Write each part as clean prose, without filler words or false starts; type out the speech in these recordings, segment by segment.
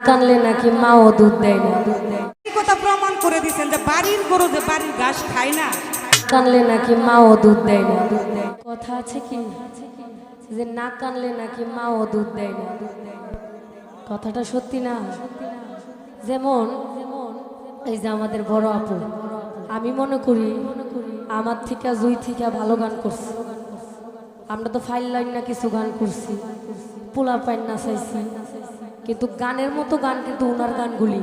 কানলে নাকি মাও দুধ দেয় না। এই কথা প্রমাণ করে দিয়েছেন যে বাড়ির গরু যে বাড়ির ঘাস খায় না। কানলে নাকি মাও দুধ দেয় না। কথা আছে কি যে না কানলে নাকি মাও দুধ দেয় না। কথাটা সত্যি না? যেমন এই যে আমাদের বড় আপু, আমি মনে করি আমার থেকে জুই থেকে ভালো গান করছে। আমরা তো ফাইল লাইন না কিছু গান করছি, পোলা পাইন না চাইছি, কিন্তু গানের মতো গান কিন্তু উনার গানগুলি,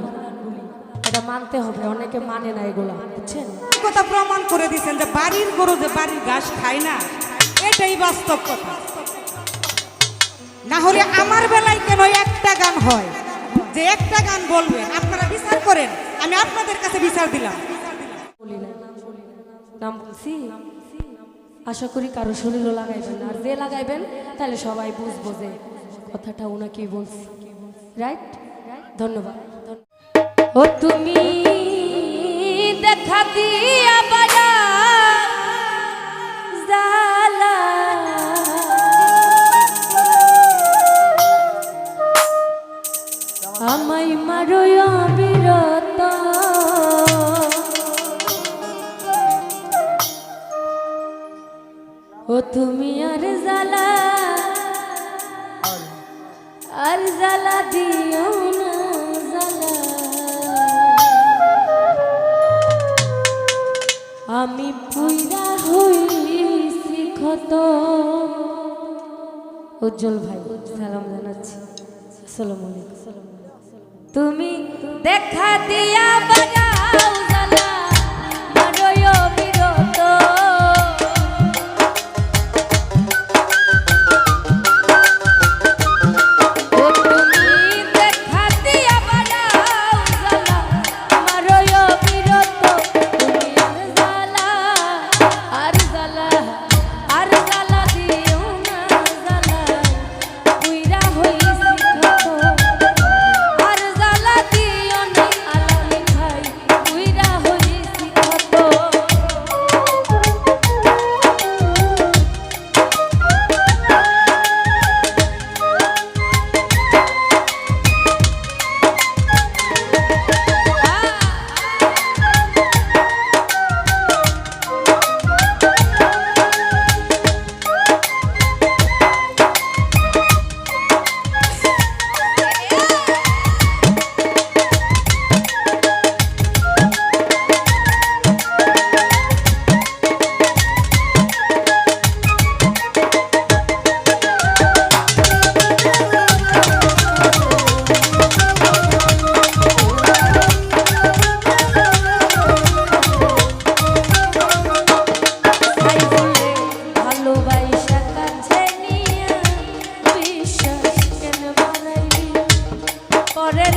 এটা মানতে হবে। অনেকে মানে না এগুলা, বুঝছেন? এই কথা প্রমাণ করে দিয়েছেন যে বাড়ির গরু যে বাড়ির ঘাস খায় না, এটাই বাস্তব কথা। না হলে আমার বেলায় কেন একটা গান হয় যে একটা গান বলবেন? আপনারা বিচার করেন, আমি আপনাদের কাছে বিচার দিলাম। নাম বলছি, আশা করি কারো শরীরও লাগাইবেন না, আর যে লাগাইবেন তাহলে সবাই বুঝবো যে কথাটা ওনাকেই বলছি। রাইট? ধন্যবাদ। ও তুমি দেখা দিয়া বাজা জালা, আমায় মারো অবিরত, ও তুমি আর জ্বালা দিও না জ্বালা, আমি পুইরা হইছি ক্ষত। উজ্জ্বল ভাই সালাম জানাচ্ছি, আসসালামু আলাইকুম। তুমি দেখা দিয়া বাজাও জ্বালা, মারোই অবিরত, পরের